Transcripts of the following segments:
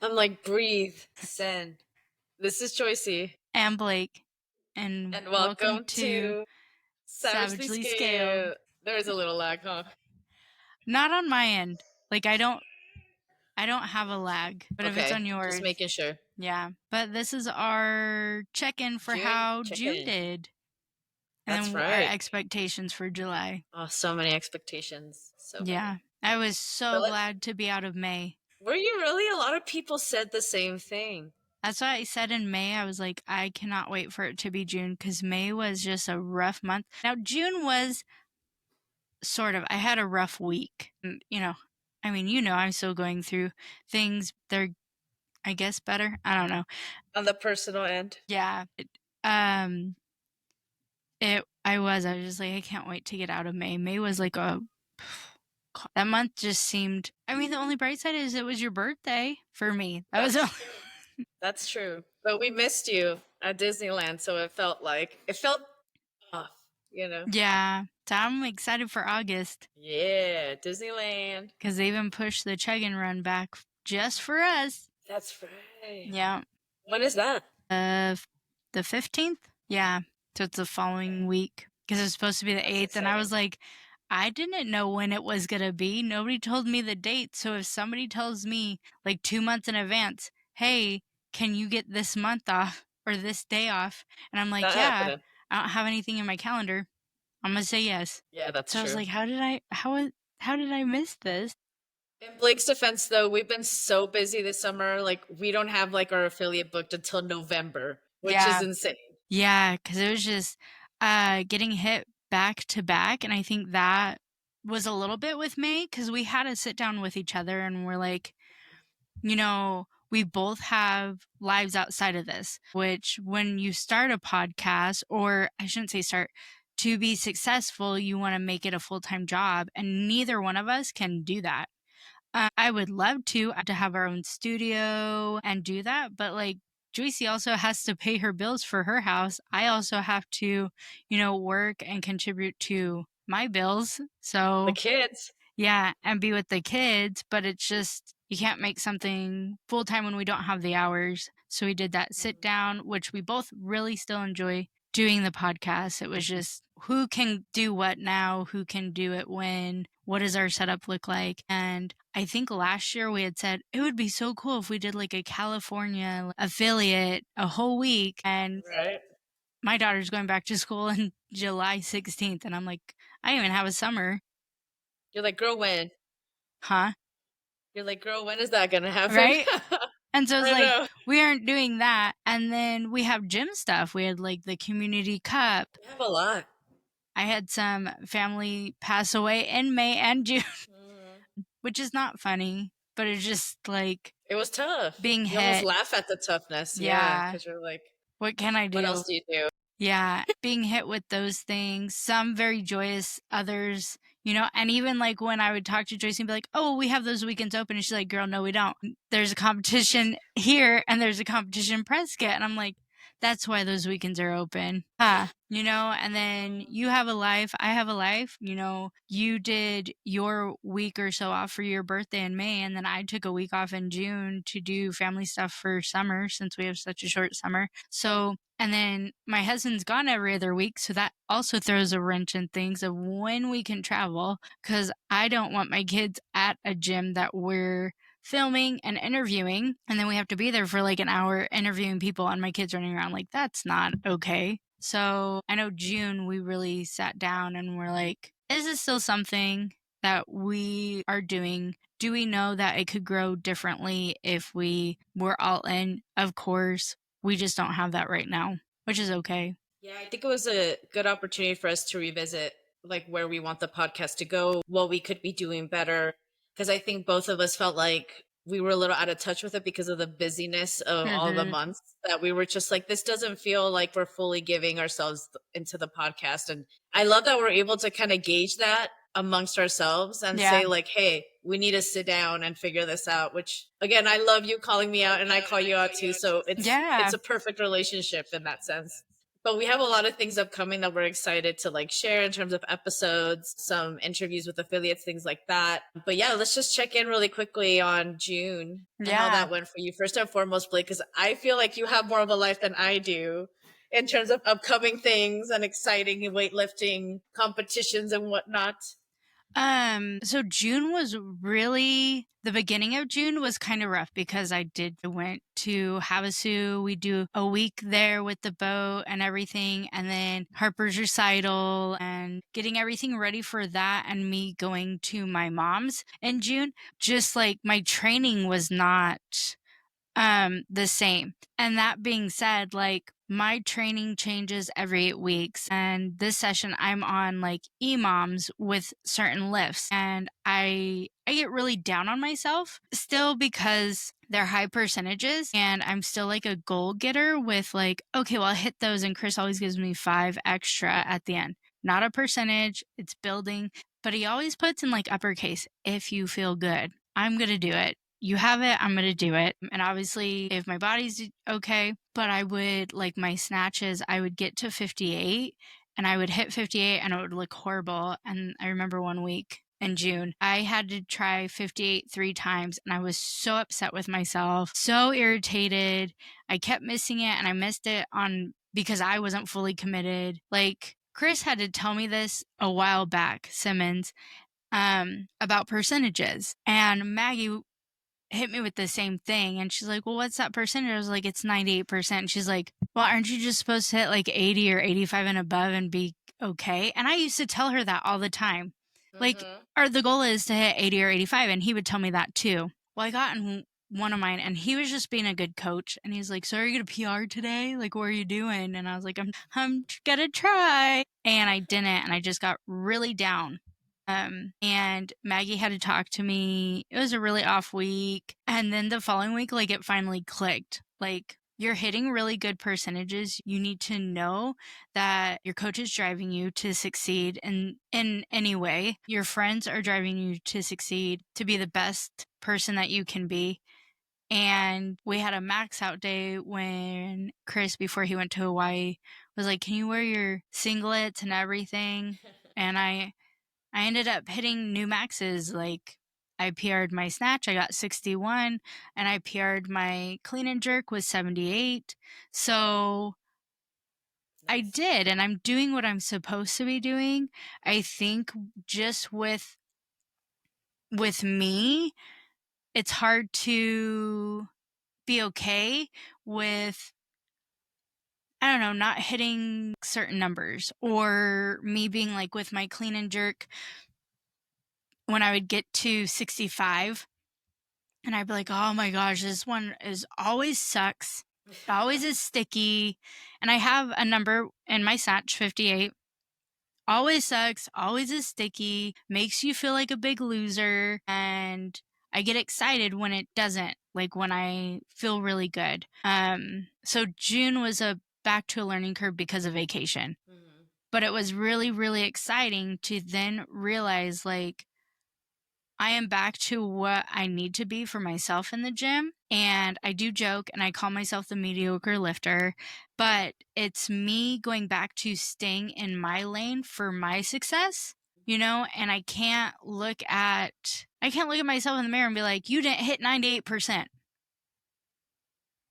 I'm like, breathe, send. This is Joycey. And Blake. And And welcome welcome to to Savagely Savagely Scaled. Scale. There's a little lag, huh? Not on my end. Like I don't have a lag, but if it's Okay, on just yours, making sure. yeah. But this is our check-in for June, how check June in. did. And That's then our right. expectations for July. Oh, so many expectations. So Yeah. many. I was so But glad to be out of May. were you really? A lot of people said the same thing. That's why I said in May, I was like, I cannot wait for it to be June because May was just a rough month. Now, June was sort of, I had a rough week. I mean, I'm still going through things. They're, I guess, better. I don't know. On the personal end. Yeah. I was just like, I can't wait to get out of May. May was like that month just seemed, I mean, the only bright side is it was your birthday for me. That's true. That's true. But we missed you at Disneyland, so it felt off, you know? Yeah. So I'm excited for August Yeah, Disneyland. because they even pushed the Chug and Run back just for us. That's right. Yeah. When is that? The 15th? Yeah. So it's the following week because it's supposed to be the 8th. And I was like, I didn't know when it was going to be. Nobody told me the date. So if somebody tells me like 2 months in advance, hey, can you get this month off or this day off? And I'm like, Not yeah, happening. I don't have anything in my calendar. I'm going to say yes. Yeah, that's So I was true. like, how did I miss this? In Blake's defense, though, we've been so busy this summer. Like, we don't have like our affiliate booked until November, which is Yeah. insane. Yeah, because it was just getting hit back to back. And I think that was a little bit with May because we had to sit down with each other and we're like, we both have lives outside of this, which when you start a podcast, or I shouldn't say start, to be successful, you want to make it a full time job. And neither one of us can do that. I would love to have our own studio and do that, but like Joyce also has to pay her bills for her house. I also have to, work and contribute to my bills. The So, kids. yeah, and be with the kids, but it's just you can't make something full time when we don't have the hours. So we did that sit down, which we both really still enjoy doing the podcast. It was just who can do what now, who can do it when, what does our setup look like? And I think last year we had said it would be so cool if we did like a California affiliate a whole week. And Right. my daughter's going back to school on July 16th. And I'm like, I don't even have a summer. You're like, girl, when? Huh? You're like, girl, when is that gonna happen? Right? And so it's I like, know. we aren't doing that. And then we have gym stuff. We had like the community cup. We have a lot. I had some family pass away in May and June, which is not funny, but it's just like It was tough. being You almost hit. laugh at the toughness. Yeah, Yeah. because you're like, What can I what do? else do you do? Yeah. Being hit with those things, some very joyous, others, and even like when I would talk to Joyce and be like, oh, we have those weekends open. And she's like, girl, no, we don't. There's a competition here and there's a competition in Prescott. And I'm like, that's why those weekends are open. And then you have a life, I have a life. You did your week or so off for your birthday in May, and then I took a week off in June to do family stuff for summer since we have such a short summer. So, and then my husband's gone every other week, so that also throws a wrench in things of when we can travel, because I don't want my kids at a gym that we're filming and interviewing, and then we have to be there for like an hour interviewing people and my kids running around. Like, that's not okay. So I know June we really sat down and we're like, is this still something that we are doing? Do we know that it could grow differently if we were all in? Of course, we just don't have that right now, which is okay. Yeah, I think it was a good opportunity for us to revisit like where we want the podcast to go, what we could be doing better. Because I think both of us felt like we were a little out of touch with it because of the busyness of all the months that we were just like, this doesn't feel like we're fully giving ourselves into the podcast. And I love that we're able to kind of gauge that amongst ourselves and Yeah. say like, hey, we need to sit down and figure this out, which again, I love you calling me out and I call you out too. So it's a perfect relationship in that sense. But we have a lot of things upcoming that we're excited to like share in terms of episodes, some interviews with affiliates, things like that. But yeah, let's just check in really quickly on June and how Yeah. that went for you. First and foremost, Blake, because I feel like you have more of a life than I do in terms of upcoming things and exciting weightlifting competitions and whatnot. So June was really, the beginning of June was kind of rough because I went to Havasu. We do a week there with the boat and everything, and then Harper's recital and getting everything ready for that, and me going to my mom's in June. Just like my training was not the same. And that being said, like my training changes every 8 weeks, and this session I'm on like EMOMs with certain lifts, and I get really down on myself still because they're high percentages, and I'm still like a goal getter with like, okay, well, I hit those, and Chris always gives me 5 extra at the end. Not a percentage, it's building, but he always puts in like uppercase, if you feel good. I'm going to do it. You have it, I'm going to do it. And obviously, if my body's okay, but I would like my snatches, I would get to 58 and I would hit 58 and it would look horrible. And I remember one week in June, I had to try 58 3 times and I was so upset with myself, so irritated. I kept missing it and I missed it on because I wasn't fully committed. Like Chris had to tell me this a while back, Simmons, about percentages. And Maggie hit me with the same thing, and she's like, well, what's that percentage? I was like, it's 98%. She's like, well, aren't you just supposed to hit like 80 or 85 and above and be okay? And I used to tell her that all the time, like, or the goal is to hit 80 or 85, and he would tell me that too. Well, I got in one of mine, and he was just being a good coach, and he's like, so are you gonna PR today? Like, what are you doing? And I was like, I'm gonna try. And I didn't, and I just got really down. And Maggie had to talk to me. It was a really off week. And then the following week, like it finally clicked. Like you're hitting really good percentages. You need to know that your coach is driving you to succeed in any way. Your friends are driving you to succeed, to be the best person that you can be. And we had a max out day when Chris, before he went to Hawaii, was like, can you wear your singlets and everything? And I ended up hitting new maxes. Like I PR'd my snatch, I got 61, and I PR'd my clean and jerk with 78. So I did, and I'm doing what I'm supposed to be doing. I think just with me, it's hard to be okay with, I don't know, not hitting certain numbers, or me being like with my clean and jerk when I would get to 65 and I'd be like, oh my gosh, this one is always sucks. It always is sticky. And I have a number in my snatch, 58. Always sucks, always is sticky, makes you feel like a big loser. And I get excited when it doesn't, like when I feel really good. So June was a back to a learning curve because of vacation. But it was really, really exciting to then realize like, I am back to what I need to be for myself in the gym. And I do joke and I call myself the mediocre lifter, but it's me going back to staying in my lane for my success, you know, and I can't look at myself in the mirror and be like, you didn't hit 98%.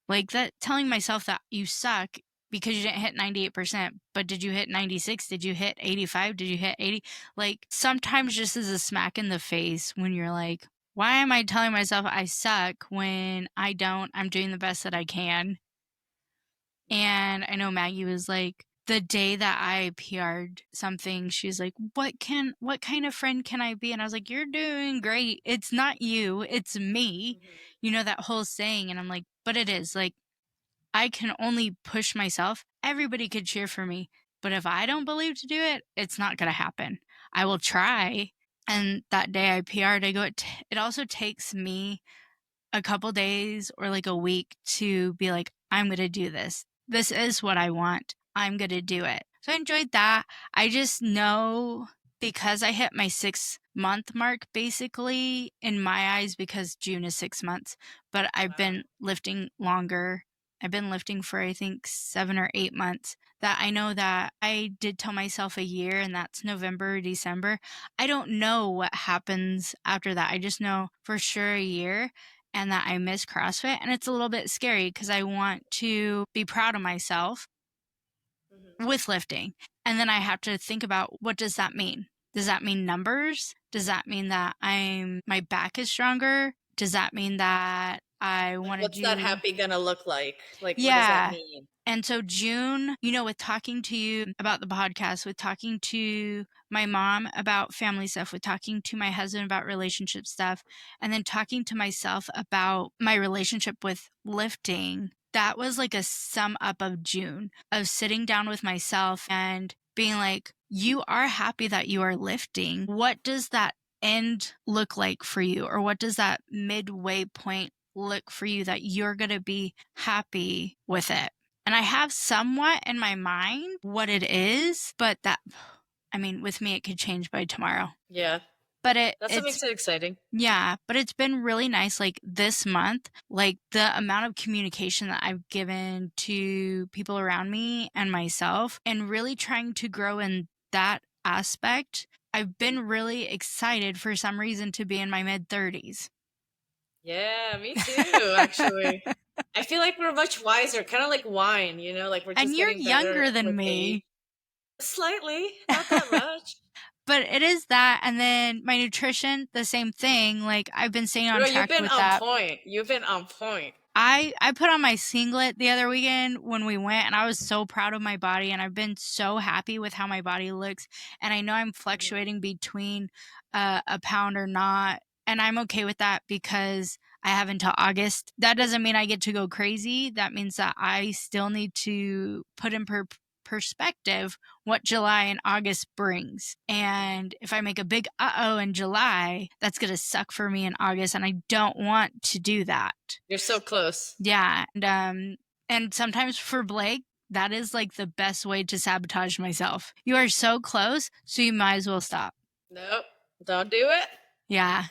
Like that, telling myself that you suck because you didn't hit 98%, but did you hit 96? Did you hit 85? Did you hit 80? Like sometimes just as a smack in the face when you're like, why am I telling myself I suck when I don't? I'm doing the best that I can. And I know Maggie was like, the day that I PR'd something, she's like, what kind of friend can I be? And I was like, you're doing great. It's not you, it's me. You know, that whole saying. And I'm like, but it is like, I can only push myself. Everybody could cheer for me, but if I don't believe to do it, it's not going to happen. I will try. And that day I PR'd, I go, it also takes me a couple days or like a week to be like, I'm going to do this. This is what I want. I'm going to do it. So I enjoyed that. I just know because I hit my 6-month mark basically in my eyes, because June is 6 months, but I've been lifting longer I've been lifting for I think 7 or 8 months, that I know that I did tell myself a year, and that's November, December. I don't know what happens after that. I just know for sure a year, and that I miss CrossFit, and it's a little bit scary because I want to be proud of myself with lifting. And then I have to think about, what does that mean? Does that mean numbers? Does that mean that my back is stronger? Does that mean that I Like, want to what's that do? happy gonna look like? Like, what does that Yeah. mean? And so June, with talking to you about the podcast, with talking to my mom about family stuff, with talking to my husband about relationship stuff, and then talking to myself about my relationship with lifting, that was like a sum up of June, of sitting down with myself and being like, you are happy that you are lifting. What does that end look like for you? Or what does that midway point look for you that you're going to be happy with it? And I have somewhat in my mind what it is, but with me, it could change by tomorrow. Yeah. But That's what makes it exciting. yeah, but it's been really nice, like this month, like the amount of communication that I've given to people around me and myself, and really trying to grow in that aspect. I've been really excited for some reason to be in my mid-30s. Yeah, me too, actually. I feel like we're much wiser, kind of like wine, like we're And just you're getting better younger than with age. me. Slightly, not that much. But it is that, and then my nutrition, the same thing. Like, I've been staying on Girl, you've track been with on that. point. You've been on point. I put on my singlet the other weekend when we went, and I was so proud of my body, and I've been so happy with how my body looks. And I know I'm fluctuating between a pound or not, and I'm okay with that because I have until August. That doesn't mean I get to go crazy. That means that I still need to put in perspective what July and August brings. And if I make a big uh-oh in July, that's going to suck for me in August, and I don't want to do that. You're so close. Yeah, and sometimes for Blake, that is like the best way to sabotage myself. You are so close, so you might as well stop. Nope, don't do it. Yeah.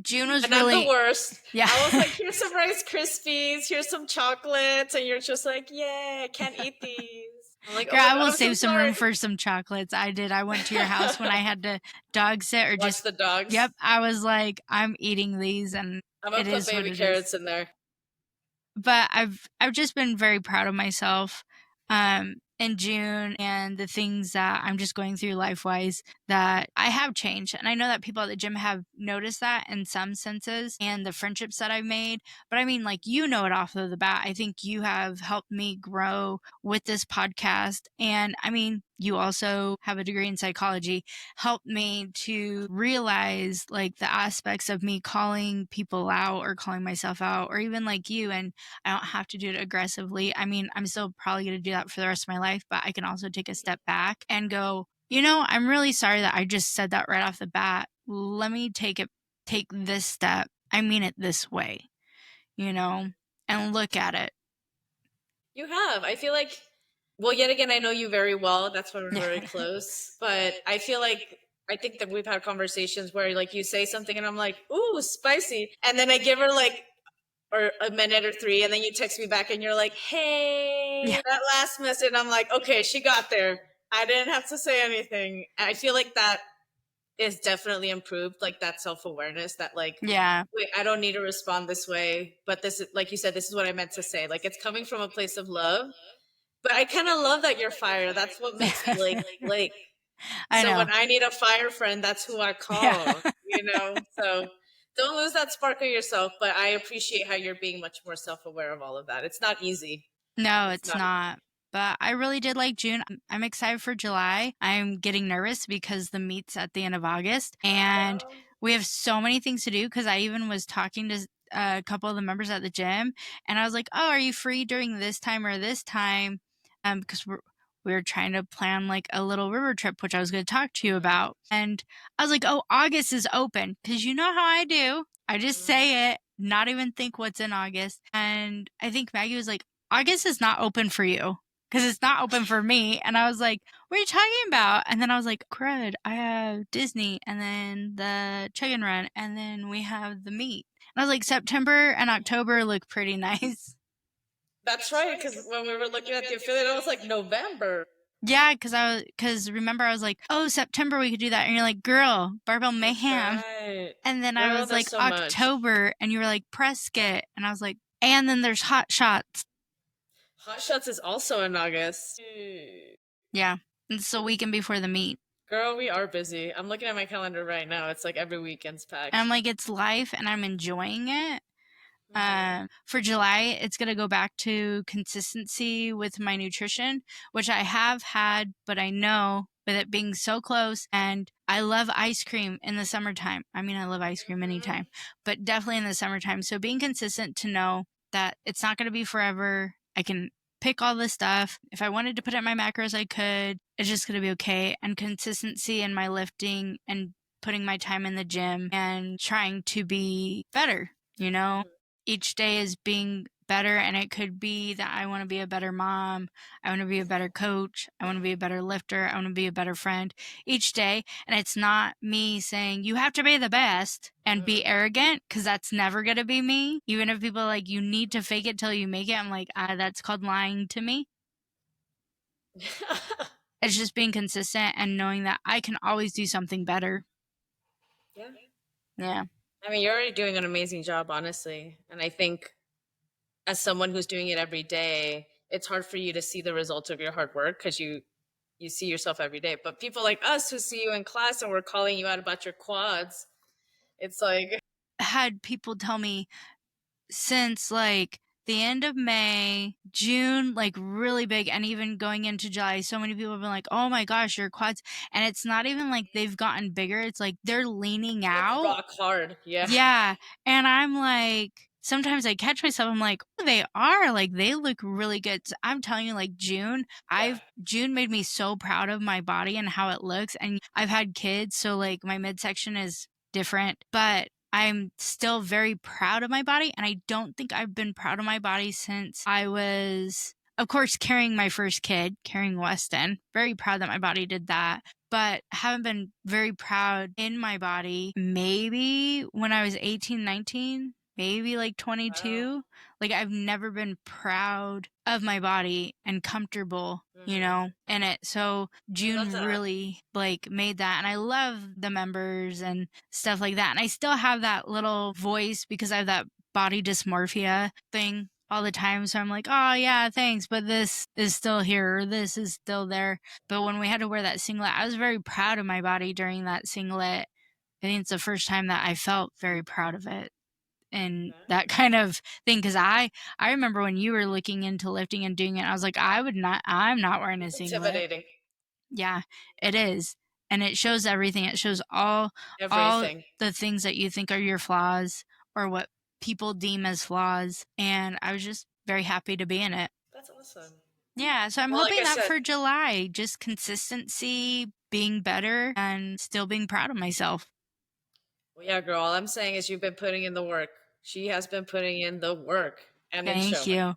June was And I'm the really, worst. yeah. I was like, here's some Rice Krispies, here's some chocolates, and you're just like, yeah, I can't eat these. I'm like, oh Girl, my I God, will I'm so save some sorry. room for some chocolates. I did. I went to your house when I had to dog sit or Watch just, the dogs. yep. I was like, I'm eating these, and I'm gonna it put is what baby it is. carrots in there. But I've just been very proud of myself in June, and the things that I'm just going through life-wise, that I have changed. And I know that people at the gym have noticed that in some senses, and the friendships that I've made. But I mean, like, it off of the bat. I think you have helped me grow with this podcast. And I mean, you also have a degree in psychology, helped me to realize like the aspects of me calling people out or calling myself out, or even like you. And I don't have to do it aggressively. I mean, I'm still probably going to do that for the rest of my life, but I can also take a step back and go, I'm really sorry that I just said that right off the bat. Let me take this step. I mean it this way, and look at it. You have. I feel like, well, yet again, I know you very well. That's why we're very close. But I think that we've had conversations where like you say something and I'm like, ooh, spicy. And then I give her like, or a minute or three, and then you text me back and you're like, hey, that last message. And I'm like, okay, she got there. I didn't have to say anything. And I feel like that is definitely improved, like that self-awareness that like, Yeah. wait, I don't need to respond this way, but this is, like you said, this is what I meant to say. Like, it's coming from a place of love. But I kind of love that you're fire. That's what makes Blake Blake. I So know. when I need a fire friend, that's who I call, So don't lose that spark of yourself, but I appreciate how you're being much more self-aware of all of that. It's not easy. No, it's not. But I really did like June. I'm excited for July. I'm getting nervous because the meet's at the end of August, and we have so many things to do, because I even was talking to a couple of the members at the gym, and I was like, oh, are you free during this time or this time? Because we were trying to plan like a little river trip, which I was going to talk to you about. And I was like, oh, August is open, because you know how I do. I just say it, not even think what's in August. And I think Maggie was like, August is not open for you, because it's not open for me. And I was like, what are you talking about? And then I was like, crud, I have Disney, and then the Chicken Run, and then we have the meet. And I was like, September and October look pretty nice. That's right, because when we were looking at the affiliate, it was like November. Yeah, because remember I was like, "Oh, September we could do that," and you're like, "Girl, Barbell That's Mayhem." right. And then I Girl, was there's like, so much. "October," and you were like, "Prescott," and I was like, "And then there's Hot Shots." Hot Shots is also in August. Yeah, it's the weekend before the meet. Girl, we are busy. I'm looking at my calendar right now. It's like every weekend's And I'm packed. like, it's life, and I'm enjoying it. Mhm. For July, it's going to go back to consistency with my nutrition, which I have had, but I know with it being so close, and I love ice cream in the summertime. I mean, I love ice cream Mhm. anytime, but definitely in the summertime. So being consistent to know that it's not going to be forever. I can pick all this stuff. If I wanted to put it in my macros, I could. It's just going to be okay. And consistency in my lifting and putting my time in the gym and trying to be better, you know? Mhm. Each day is being better, and it could be that I want to be a better mom, I want to be a better coach, I want to be a better lifter, I want to be a better friend each day. And it's not me saying you have to be the best and be arrogant, because that's never going to be me. Even if people are like, you need to fake it till you make it, I'm like, that's called lying to me. It's just being consistent and knowing that I can always do something better. Yeah. Yeah. I mean, you're already doing an amazing job, honestly. And I think as someone who's doing it every day, it's hard for you to see the results of your hard work because you see yourself every day. But people like us who see you in class and we're calling you out about your quads, it's like Had people tell me since like the end of May, June, like really big, and even going into July, so many people have been like, "Oh my gosh, your quads!" And it's not even like they've gotten bigger; it's like they're leaning like out. rock hard. Yeah. Yeah, and I'm like, sometimes I catch myself. I'm like, oh, they are like they look really good. So I'm telling you, like Yeah. June made me so proud of my body and how it looks. And I've had kids, so like my midsection is different, but I'm still very proud of my body. And I don't think I've been proud of my body since I was, of course, carrying my first kid, carrying Weston. Very proud that my body did that, but haven't been very proud in my body. Maybe when I was 18, 19, maybe like Wow. 22. Like I've never been proud of my body and comfortable, Hmm. in it. So I love June that. really like made that, and I love the members and stuff like that. And I still have that little voice because I have that body dysmorphia thing all the time. So I'm like, oh yeah, thanks, but this is still here, or this is still there. But when we had to wear that singlet, I was very proud of my body during that singlet. I think it's the first time that I felt very proud of it and that Nice. kind of thing. Because I remember when you were looking into lifting and doing it, I was like, I'm not wearing a It's singlet. intimidating. Yeah, it is. And it shows everything. It shows all Everything. the things that you think are your flaws or what people deem as flaws. And I was just very happy to be in it. That's awesome. Yeah, so I'm Well, like hoping I that said, for July, just consistency, being better, and still being proud of myself. well, yeah, girl, all I'm saying is you've been putting in the work. She has been putting in the work and it's Thank showing. you.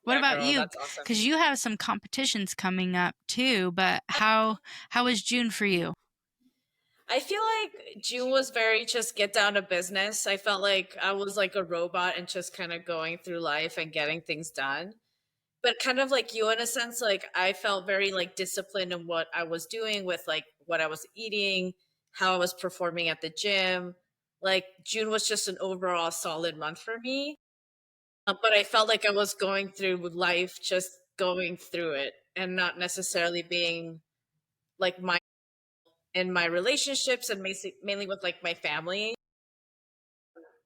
What Yeah, about girl, you? that's awesome. Because you have some competitions coming up too, but how was June for you? I feel like June was very just get down to business. I felt like I was like a robot and just kind of going through life and getting things done. But kind of like you in a sense, like I felt very like disciplined in what I was doing with like what I was eating, how I was performing at the gym. Like June was just an overall solid month for me. But I felt like I was going through life, just going through it and not necessarily being like my in my relationships and mainly with like my family.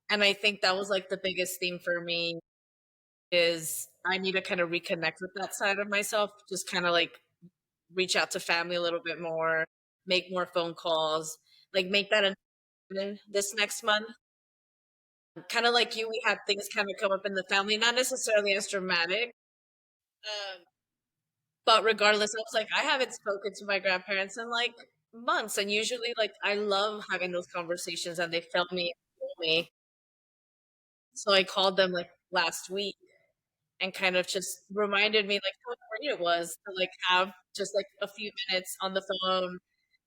And I think that was like the biggest theme for me is I need to kind of reconnect with that side of myself, just kind of like reach out to family a little bit more, make more phone calls, like make that an this next month. Kind of like you, we had things kind of come up in the family, not necessarily as dramatic. Um, but regardless, I was like, I haven't spoken to my grandparents in like months. And usually like I love having those conversations and they felt me, feel me. So I called them like last week and kind of just reminded me like how great it was to like have just like a few minutes on the phone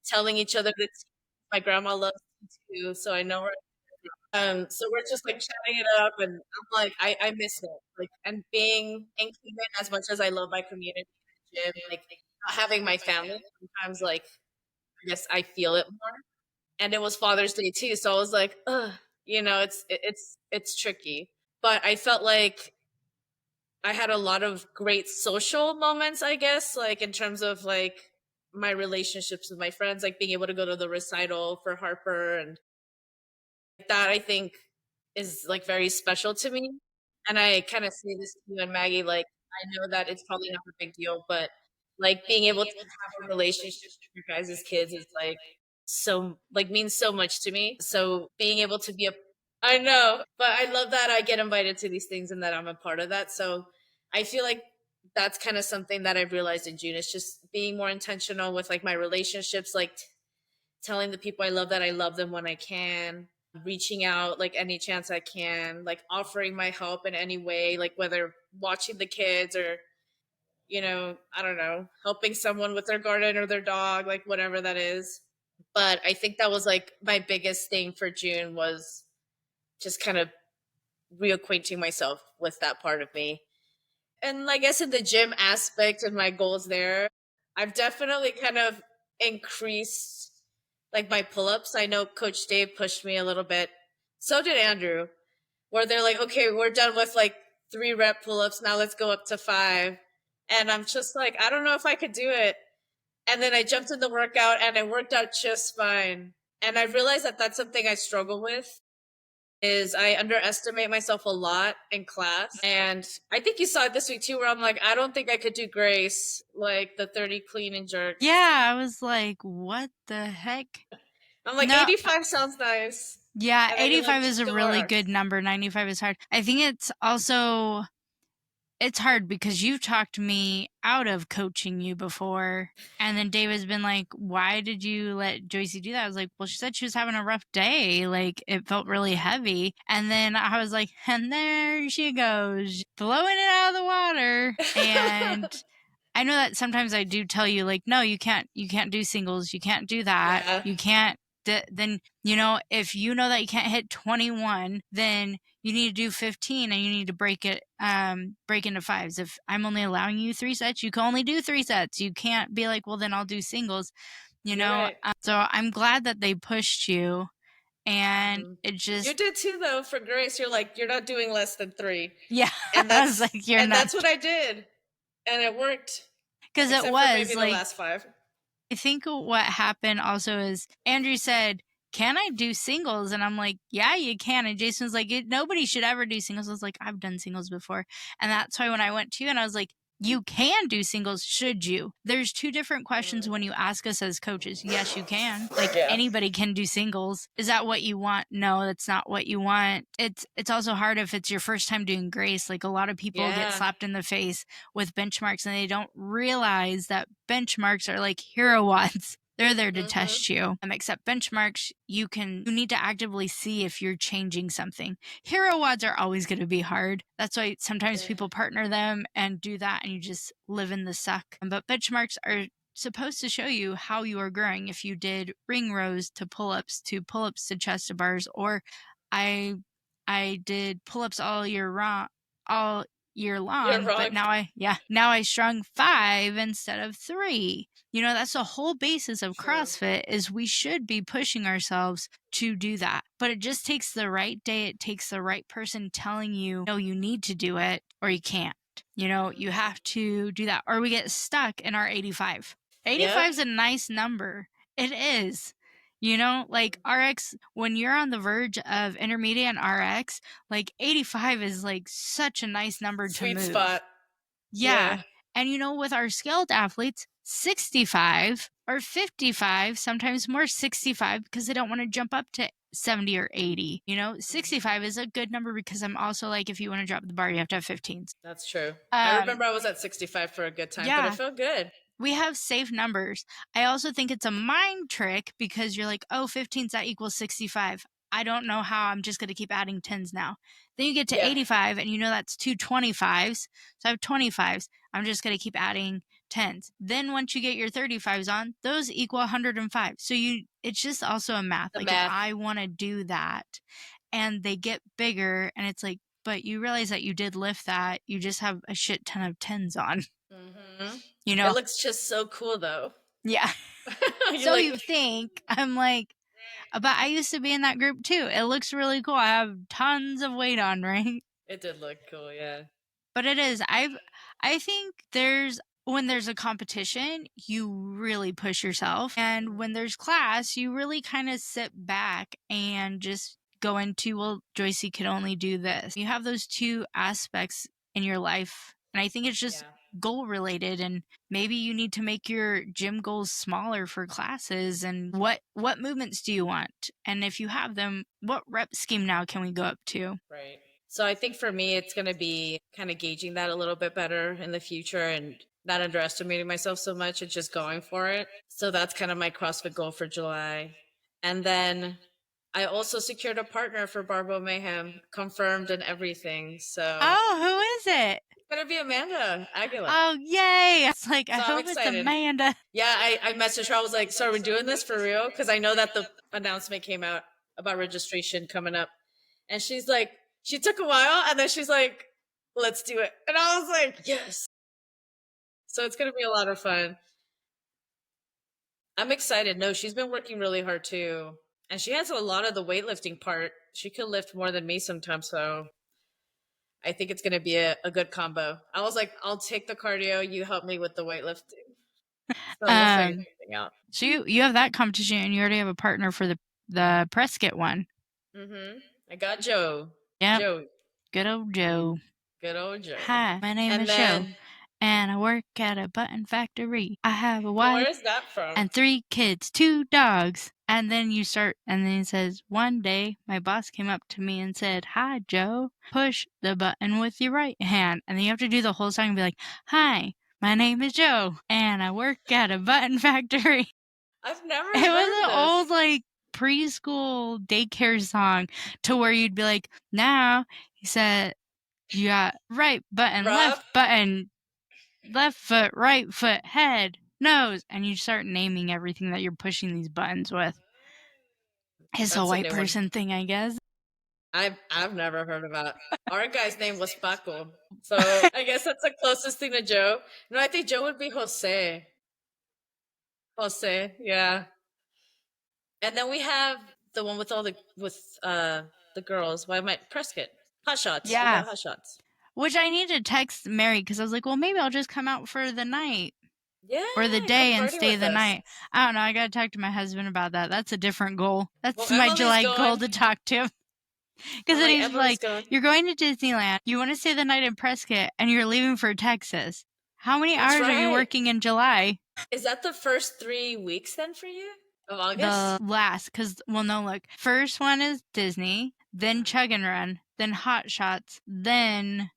telling each other that my grandma loves me too. So I know her. So we're just like chatting it up, and I'm like, I miss it. Like, and being included as much as I love my community, gym, like not having my family, sometimes like I guess I feel it more. And it was Father's Day too, so I was like, ugh, it's tricky. But I felt like I had a lot of great social moments, I guess, like in terms of like my relationships with my friends, like being able to go to the recital for Harper and that I think is like very special to me. And I kind of say this to you and Maggie, like I know that it's probably not a big deal, but like being able to have a relationship with your guys' kids is like so like means so much to me. So being able to be a I know, but I love that I get invited to these things and that I'm a part of that. So I feel like that's kind of something that I've realized in June. It's just being more intentional with like my relationships, like telling the people I love that I love them when I can, reaching out like any chance I can, like offering my help in any way, like whether watching the kids or, I don't know, helping someone with their garden or their dog, like whatever that is. But I think that was like my biggest thing for June was just kind of reacquainting myself with that part of me. And I guess in the gym aspect of my goals there, I've definitely kind of increased like my pull-ups. I know Coach Dave pushed me a little bit. So did Andrew, where they're like, okay, we're done with like 3 rep pull-ups. Now let's go up to 5. And I'm just like, I don't know if I could do it. And then I jumped in the workout and it worked out just fine. And I realized that that's something I struggle with is I underestimate myself a lot in class. And I think you saw it this week too, where I'm like, I don't think I could do Grace, like the 30 clean and jerks. Yeah, I was like, what the heck? I'm like, No, 85 sounds nice. yeah, And then you're 85 like, is just a go really hard. good number. 95 is hard. I think it's also it's hard because you've talked me out of coaching you before. And then David's been like, why did you let Joyce do that? I was like, well, she said she was having a rough day. Like, it felt really heavy. And then I was like, and there she goes, blowing it out of the water. And I know that sometimes I do tell you, like, no, you can't do singles. You can't do that. Yeah. You can't. Then, if you know that you can't hit 21, then you need to do 15 and you need to break into fives. If I'm only allowing you 3 sets, you can only do 3 sets. You can't be like, well, then I'll do singles, You're right. So I'm glad that they pushed you, and it You just, did too, though, for Grace. You're like, you're not doing less than 3. yeah, And I was like, you're not. that's what I did. And it worked. Because it Except for was maybe the like, last 5. I think what happened also is Andrew said, can I do singles? And I'm like, yeah, you can. And Jason was like, nobody should ever do singles. I was like, I've done singles before. And that's why when I went to you and I was like, you can do singles, should you? There's 2 different questions when you ask us as coaches. Yes, you can. Like, Yeah. anybody can do singles. Is that what you want? No, that's not what you want. It's also hard if it's your first time doing Grace. Like, a lot of people Yeah. get slapped in the face with benchmarks and they don't realize that benchmarks are like hero watts. They're there to test you. Except benchmarks, you need to actively see if you're changing something. Hero wads are always going to be hard. That's why sometimes people partner them and do that and you just live in the suck. But benchmarks are supposed to show you how you are growing. If you did ring rows to pull-ups to chest to bars, or I did pull-ups all year long, but now I strung 5 instead of 3. That's the whole basis of CrossFit is we should be pushing ourselves to do that. But it just takes the right day. It takes the right person telling you, no, you need to do it or you can't. You have to do that or we get stuck in our 85. 85 is a nice number. It is. Like RX, when you're on the verge of intermediate and RX, like 85 is like such a nice number to Sweet move. spot. Yeah. And with our skilled athletes, 65 or 55, sometimes more 65 because they don't want to jump up to 70 or 80. 65 is a good number because I'm also like, if you want to drop the bar, you have to have 15s. That's true. I remember I was at 65 for a good time, but it felt good. We have safe numbers. I also think it's a mind trick because you're like, oh, 15s, that equals 65. I don't know how. I'm just going to keep adding 10s now. Then you get to 85 and that's 2 25s. So I have 25s. I'm just going to keep adding 10s. Then once you get your 35s on, those equal 105. So it's just also a math. If I want to do that and they get bigger, and it's like, but you realize that you did lift that. You just have a shit ton of 10s on. Mm-hmm. You know? It looks just so cool though. Yeah. You're So like, you think. I'm like, but I used to be in that group too. It looks really cool. I have tons of weight on, right? it did look cool, yeah. But it is. I think when there's a competition, you really push yourself. And when there's class, you really kind of sit back and just go into, well, Joycey can only do this. You have those two aspects in your life. And I think it's just goal related, and maybe you need to make your gym goals smaller for classes. And what movements do you want? And if you have them, what rep scheme now can we go up to? Right. So I think for me, it's going to be kind of gauging that a little bit better in the future and not underestimating myself so much and just going for it. So that's kind of my CrossFit goal for July. And then I also secured a partner for Barbell Mayhem, confirmed and everything. So Oh, who is it? it's going to be Amanda Aguilar. Oh, yay. It's like, So I I'm hope it's excited. Amanda. Yeah, I messaged her. I was like, so are we doing this for real? Because I know that the announcement came out about registration coming up. And she's like, she took a while and then she's like, let's do it. And I was like, yes. So it's going to be a lot of fun. I'm excited. No, she's been working really hard too. And she has a lot of the weightlifting part. She could lift more than me sometimes. So I think it's going to be a good combo. I was like, I'll take the cardio. You help me with the weightlifting. So we'll figure everything out. So you have that competition, and you already have a partner for the Prescott one. Mm-hmm. I got Joe. Yeah. Joe. Good old Joe. Good old Joe. Hi, my name is Joe, and I work at a button factory. I have a wife. Where is that from? And 3 kids, 2 dogs. And then you start, and then he says, one day my boss came up to me and said, hi, Joe, push the button with your right hand. And then you have to do the whole song and be like, hi, my name is Joe, and I work at a button factory. I've never It heard was an this. old, like, preschool daycare song to where you'd be like, now, he said, you got right button, left button, left foot, right foot, head, nose, and you start naming everything that you're pushing these buttons with. It's a white person thing, I guess. I've never heard about. Our guy's name was Paco, so I guess that's the closest thing to Joe. No, I think Joe would be Jose. Jose, yeah. And then we have the one with all the girls. Why am I Prescott? Hot Shots. Yeah. Hot Shots. Which I need to text Mary because I was like, well, maybe I'll just come out for the night. Yeah. Or the day and stay the night. I don't know. I got to talk to my husband about that. That's a different goal. That's my July goal to talk to him. Because then he's like, you're going to Disneyland. You want to stay the night in Prescott and you're leaving for Texas. How many hours are you working in July? Is that the first 3 weeks then for you? Of August? The last. Because, well, no, look. First one is Disney, then Chug and Run, then Hot Shots, then...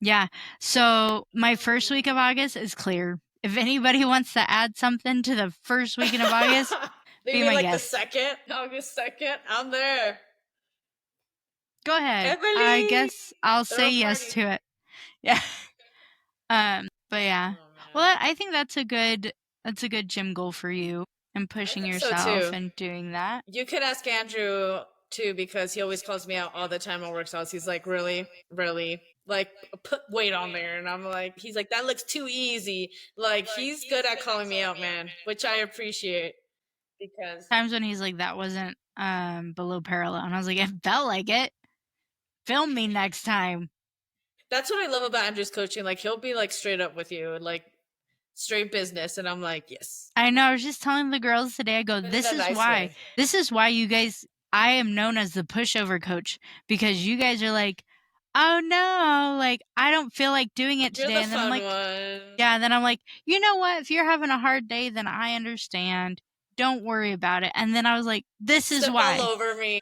Yeah. So my first week of August is clear. If anybody wants to add something to the first weekend of August, be my guest. The 2nd, August 2nd, I'm there. Go ahead. Emily! I guess I'll say yes to it. Yeah. But yeah. Well, I think that's a good gym goal for you, and pushing yourself and doing that. You could ask Andrew too, because he always calls me out all the time on workouts. He's like, really, like, put weight on there. And I'm like, he's like, that looks too easy. Like, he's good at calling me out, man, which I appreciate. Because times when he's like, that wasn't below parallel, and I was like, it felt like it. Film me next time. That's what I love about Andrew's coaching. Like, he'll be like straight up with you, like straight business, and I'm like, yes. I know. I was just telling the girls today, I go, this is why. This is why you guys, I am known as the pushover coach, because you guys are like, oh no, like, I don't feel like doing it today. And then I'm like, yeah, and then I'm like, you know what? If you're having a hard day, then I understand. Don't worry about it. And then I was like, this is why. All over me.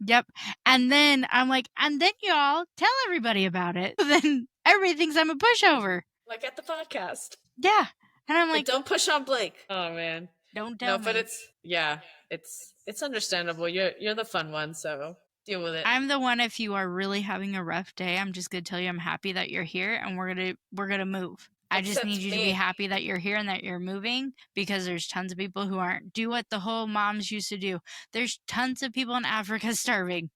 Yep. And then I'm like, and then y'all tell everybody about it. Then everybody thinks I'm a pushover. Like at the podcast. Yeah. And I'm like, but don't push on Blake. Oh man. Don't tell me. But it's understandable. You're the fun one, so deal with it. I'm the one, if you are really having a rough day, I'm just gonna tell you I'm happy that you're here, and we're gonna move. I just need you to be happy that you're here and that you're moving, because there's tons of people who aren't. Do what the whole moms used to do. There's tons of people in Africa starving.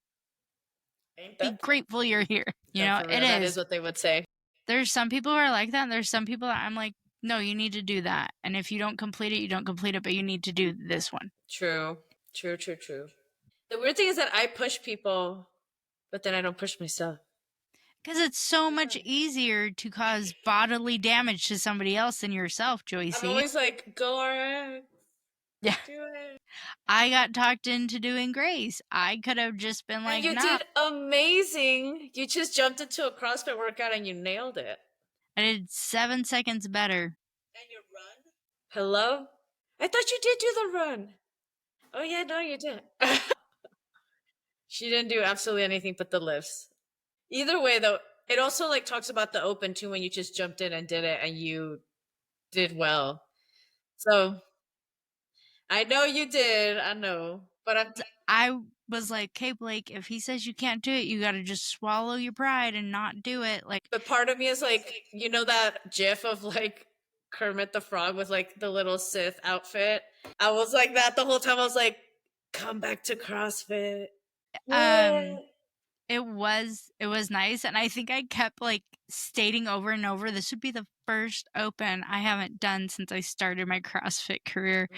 Ain't Be that grateful you're here. You no, know, for it real. That is is. what they would say. There's some people who are like that, and there's some people that I'm like, no, you need to do that. And if you don't complete it, you don't complete it, but you need to do this one. True. True, true, true. The weird thing is that I push people, but then I don't push myself. Because it's so much easier to cause bodily damage to somebody else than yourself, Joyce. I'm always like, go RX. Yeah. Do it. I got talked into doing Grace. I could have just been And like, you no. did amazing. You just jumped into a CrossFit workout and you nailed it. I did 7 seconds better. And your run? Hello? I thought you did do the run. Oh yeah, no, you didn't. She didn't do absolutely anything but the lifts. Either way, though, it also like talks about the open too when you just jumped in and did it and you did well. So I know you did. I know, but I was like, okay, Blake, if he says you can't do it, you got to just swallow your pride and not do it. Like, but part of me is like, you know that GIF of like Kermit the Frog with like the little Sith outfit. I was like that the whole time. I was like, come back to CrossFit. it was nice, and I think I kept like stating over and over, this would be the first open I haven't done since I started my CrossFit career.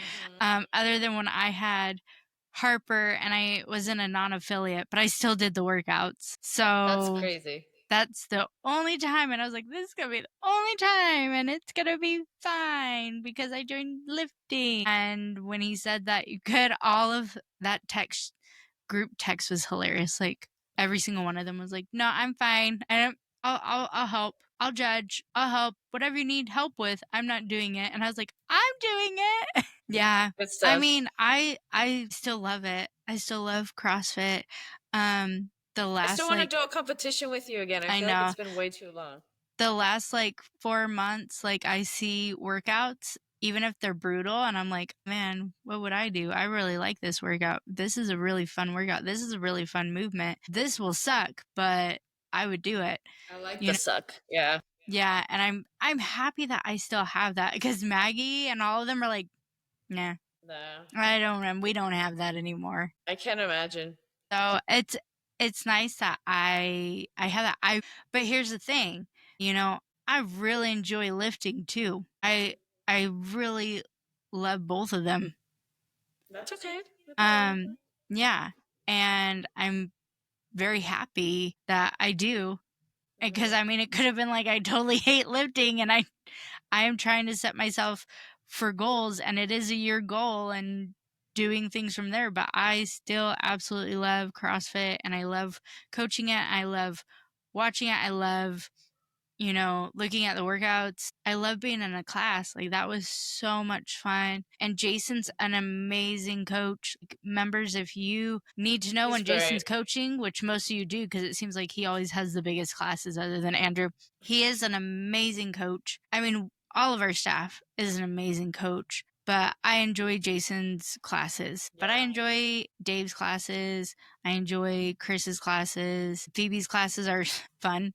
Other than when I had Harper and I was in a non-affiliate, but I still did the workouts. So That's crazy. That's the only time, and I was like, this is gonna be the only time, and it's gonna be fine because I joined lifting. And when he said that you could, all of that text, group text was hilarious. Like every single one of them was like, no, I'm fine. I'll help. I'll judge. I'll help. Whatever you need help with, I'm not doing it. And I was like, I'm doing it. Yeah. Good stuff. I mean, I still love it. I still love CrossFit. I still want to do a competition with you again. I feel like it's been way too long. The last 4 months, I see workouts, even if they're brutal, and I'm like, man, what would I do? I really like this workout. This is a really fun workout. This is a really fun movement. This will suck, but I would do it. I like the suck. Yeah. Yeah, and I'm happy that I still have that, because Maggie and all of them are like, nah. We don't have that anymore. I can't imagine. So it's nice that I have that. But here's the thing, I really enjoy lifting too. I really love both of them. That's okay. Yeah, and I'm very happy that I do, because I mean, it could have been like I totally hate lifting, and I am trying to set myself for goals, and it is a year goal and doing things from there, but I still absolutely love CrossFit, and I love coaching it. I love watching it. I love, looking at the workouts. I love being in a class. That was so much fun. And Jason's an amazing coach. Members, if you need to know when Jason's coaching, which most of you do, because it seems like he always has the biggest classes other than Andrew, he is an amazing coach. I mean, all of our staff is an amazing coach, but I enjoy Jason's classes. But I enjoy Dave's classes. I enjoy Chris's classes. Phoebe's classes are fun.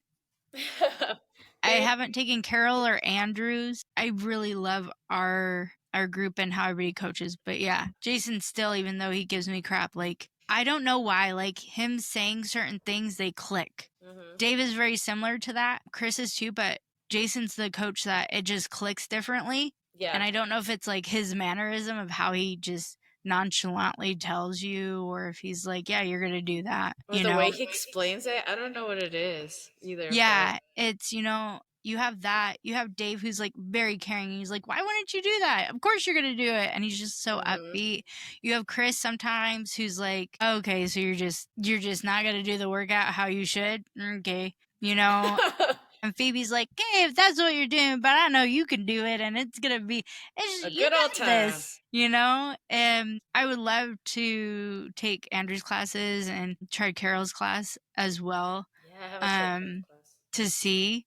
I haven't taken Carol or Andrew's. I really love our group and how everybody coaches. But yeah, Jason still, even though he gives me crap, I don't know why, him saying certain things, they click. Dave is very similar to that. Chris is too, but Jason's the coach that it just clicks differently. Yeah. And I don't know if it's his mannerism of how he just nonchalantly tells you, or if he's like, yeah, you're gonna do that. Or the way he explains it, I don't know what it is either. Yeah, it's, you have that. You have Dave, who's very caring. He's like, why wouldn't you do that? Of course you're gonna do it. And he's just so upbeat. You have Chris sometimes, who's like, okay, so you're just not gonna do the workout how you should. Okay, And Phoebe's like, hey, if that's what you're doing, but I know you can do it, and it's gonna be a good old time. And I would love to take Andrew's classes and try Carol's class as well. Yeah, I haven't tried Carol's class. To see.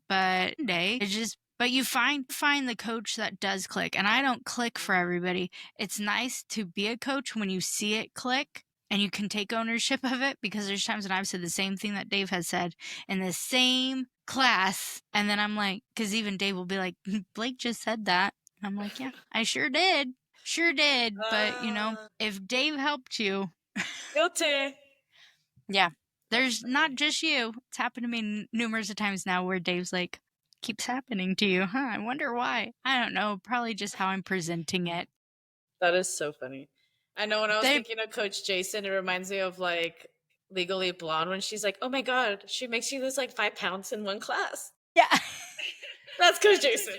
But you find the coach that does click, and I don't click for everybody. It's nice to be a coach when you see it click and you can take ownership of it, because there's times when I've said the same thing that Dave has said in the same class, and then I'm like, because even Dave will be like, Blake just said that. And I'm like, yeah, I sure did. But if Dave helped you, guilty. Yeah. There's not just you. It's happened to me numerous of times now where Dave's like, keeps happening to you, huh? I wonder why. I don't know. Probably just how I'm presenting it. That is so funny. I know when I was thinking of Coach Jason, it reminds me of like Legally Blonde when she's like, oh my God, she makes you lose like 5 pounds in one class. Yeah. That's Coach Jason.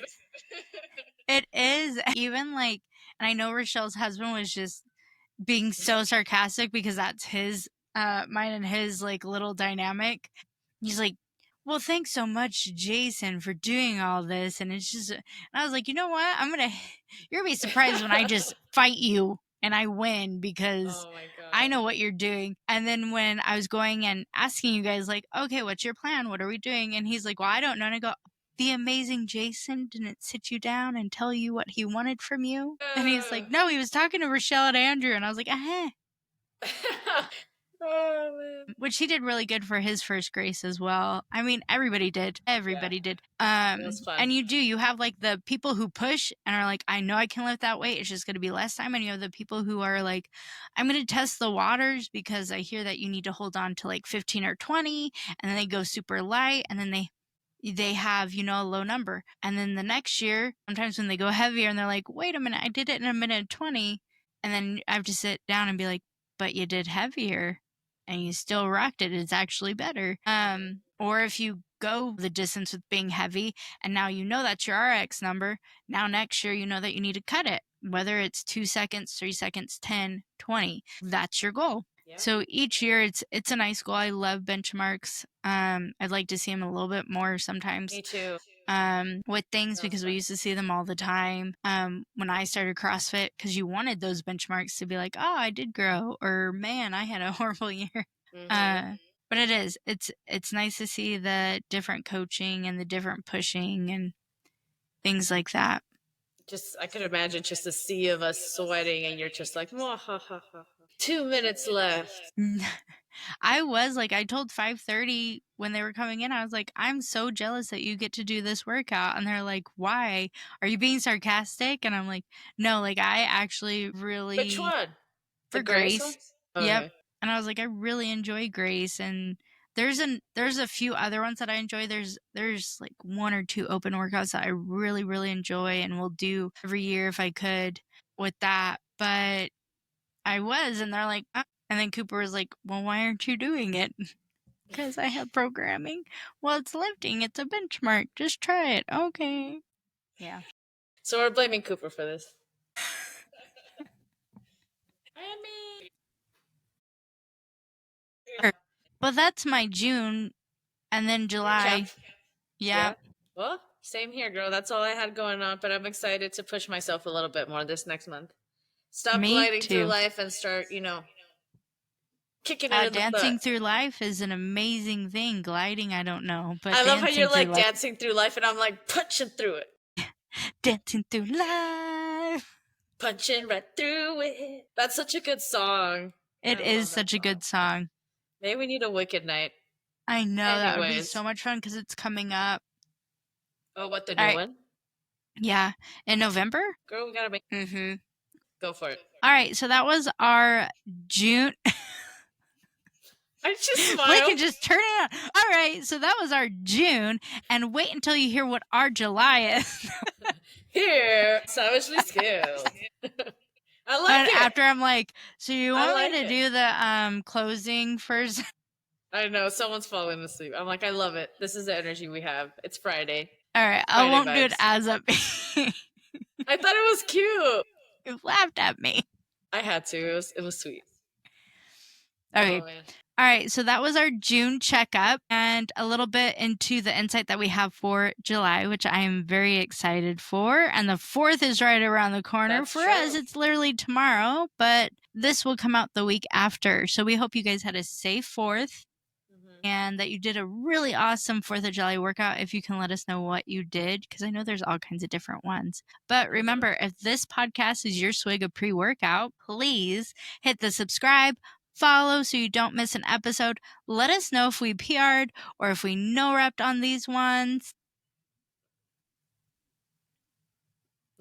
It is. Even like, and I know Rochelle's husband was just being so sarcastic because that's his, mine and his like little dynamic. He's like, well, thanks so much, Jason, for doing all this. And it's just, and I was like, you know what? You're gonna be surprised when I just fight you and I win because Oh my God. I know what you're doing. And then when I was going and asking you guys, like, okay, what's your plan? What are we doing? And he's like, well, I don't know. And I go, the amazing Jason didn't sit you down and tell you what he wanted from you? And he's like, no, he was talking to Rochelle and Andrew. And I was like, Oh man. which he did really good for his first grace as well. I mean, everybody did. Everybody did. It was fun. And you have like the people who push and are like, I know I can lift that weight. It's just going to be less time. And you have the people who are like, I'm going to test the waters because I hear that you need to hold on to like 15 or 20. And then they go super light and then they have, you know, a low number. And then the next year, sometimes when they go heavier and they're like, wait a minute, I did it in a minute 20. And then I have to sit down and be like, but you did heavier and you still rocked it. It's actually better. Or if you go the distance with being heavy and now you know that's your RX number, now next year you know that you need to cut it, whether it's 2 seconds, 3 seconds, 10, 20, that's your goal. Yeah. So each year it's a nice goal. I love benchmarks. I'd like to see them a little bit more sometimes. Me too. With things because we used to see them all the time. When I started CrossFit, because you wanted those benchmarks to be like, oh, I did grow, or man, I had a horrible year. Mm-hmm. But it's nice to see the different coaching and the different pushing and things like that. Just I could imagine just a sea of us sweating, and you're just like, 2 minutes left. I was like, I told 5:30 when they were coming in, I was like, I'm so jealous that you get to do this workout. And they're like, why? Are you being sarcastic? And I'm like, no, like I actually really. Which one? For Grace. Okay. Yep. And I was like, I really enjoy Grace. And there's a few other ones that I enjoy. There's like 1 or 2 open workouts that I really, really enjoy and will do every year if I could with that. But I was, and they're like, oh. And then Cooper was like, well, why aren't you doing it? Because I have programming. Well, it's lifting. It's a benchmark. Just try it. Okay. Yeah. So we're blaming Cooper for this. Well, that's my June. And then July. Yeah. Well, same here, girl. That's all I had going on. But I'm excited to push myself a little bit more this next month. Stop gliding through life and start, kicking it in the butt. Dancing through life is an amazing thing. Gliding, I don't know. But I love how you're like dancing through life and I'm like punching through it. Dancing through life. Punching right through it. That's such a good song. It is such a good song. Maybe we need a Wicked night. I know. Anyways. That would be so much fun because it's coming up. Oh, what, the new one? Yeah. In November? Girl, we gotta make... Mm-hmm. Go for it. All right, so that was our June. I just smiled. We can just turn it on. All right, so that was our June, and wait until you hear what our July is. Here, savagely skilled. I like and it. After I'm like, so you want me to do the closing first? I know, someone's falling asleep. I'm like, I love it. This is the energy we have. It's Friday. All right, Friday I won't vibes. Do it as a... I thought it was cute. You laughed at me. I had to. It was sweet. Okay. Oh, all right. So that was our June checkup and a little bit into the insight that we have for July, which I am very excited for. And the 4th is right around the corner. That's for true. Us, it's literally tomorrow, but this will come out the week after. So we hope you guys had a safe 4th. And that you did a really awesome 4th of July workout. If you can let us know what you did, because I know there's all kinds of different ones. But remember, if this podcast is your swig of pre-workout, please hit the subscribe, follow so you don't miss an episode. Let us know if we PR'd or if we no-repped on these ones.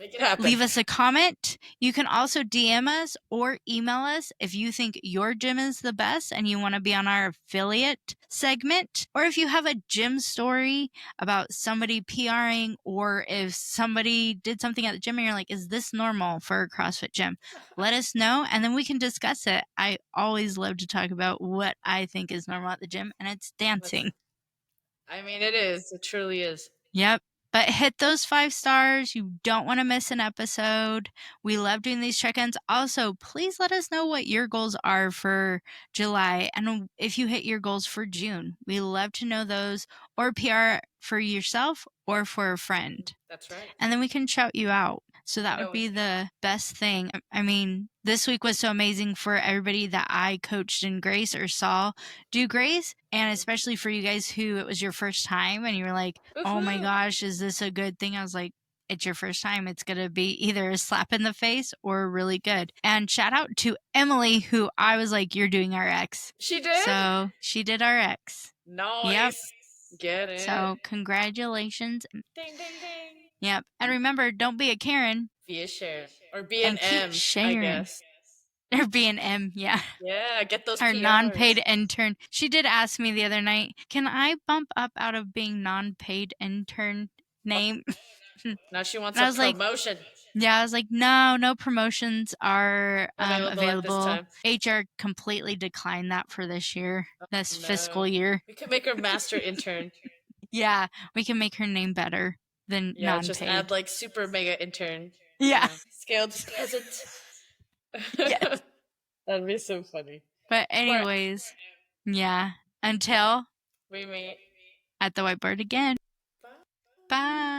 Make it happen. Leave us a comment. You can also DM us or email us if you think your gym is the best and you want to be on our affiliate segment, or if you have a gym story about somebody PRing, or if somebody did something at the gym and you're like, is this normal for a CrossFit gym? Let us know and then we can discuss it. I always love to talk about what I think is normal at the gym, and it's dancing. I mean, it is. It truly is. Yep. But hit those 5 stars. You don't want to miss an episode. We love doing these check-ins. Also, please let us know what your goals are for July and if you hit your goals for June. We love to know those, or PR for yourself or for a friend. That's right. And then we can shout you out. So that would be the best thing. I mean, this week was so amazing for everybody that I coached in Grace or saw do Grace. And especially for you guys who it was your first time and you were like, oh my gosh, is this a good thing? I was like, it's your first time. It's going to be either a slap in the face or really good. And shout out to Emily, who I was like, you're doing RX. She did? So she did RX. Nice. Yep. Get it. So congratulations. Ding, ding, ding. Yep. And remember, don't be a Karen. Be a Sharon. Or be an M, sharing. I guess. Or be an M, yeah. Yeah, get those Our PRs. non-paid intern. She did ask me the other night, can I bump up out of being non-paid intern name? Now she wants And I a was like, promotion. yeah, I was like, no promotions are Available at this HR completely declined that for this year, this fiscal year. We could make her master intern. Yeah, we can make her name better than non-paid. Just add like super mega intern. Yeah. Scaled peasant. Yes. That'd be so funny. But anyways, yeah. Until we meet at the whiteboard again. Bye.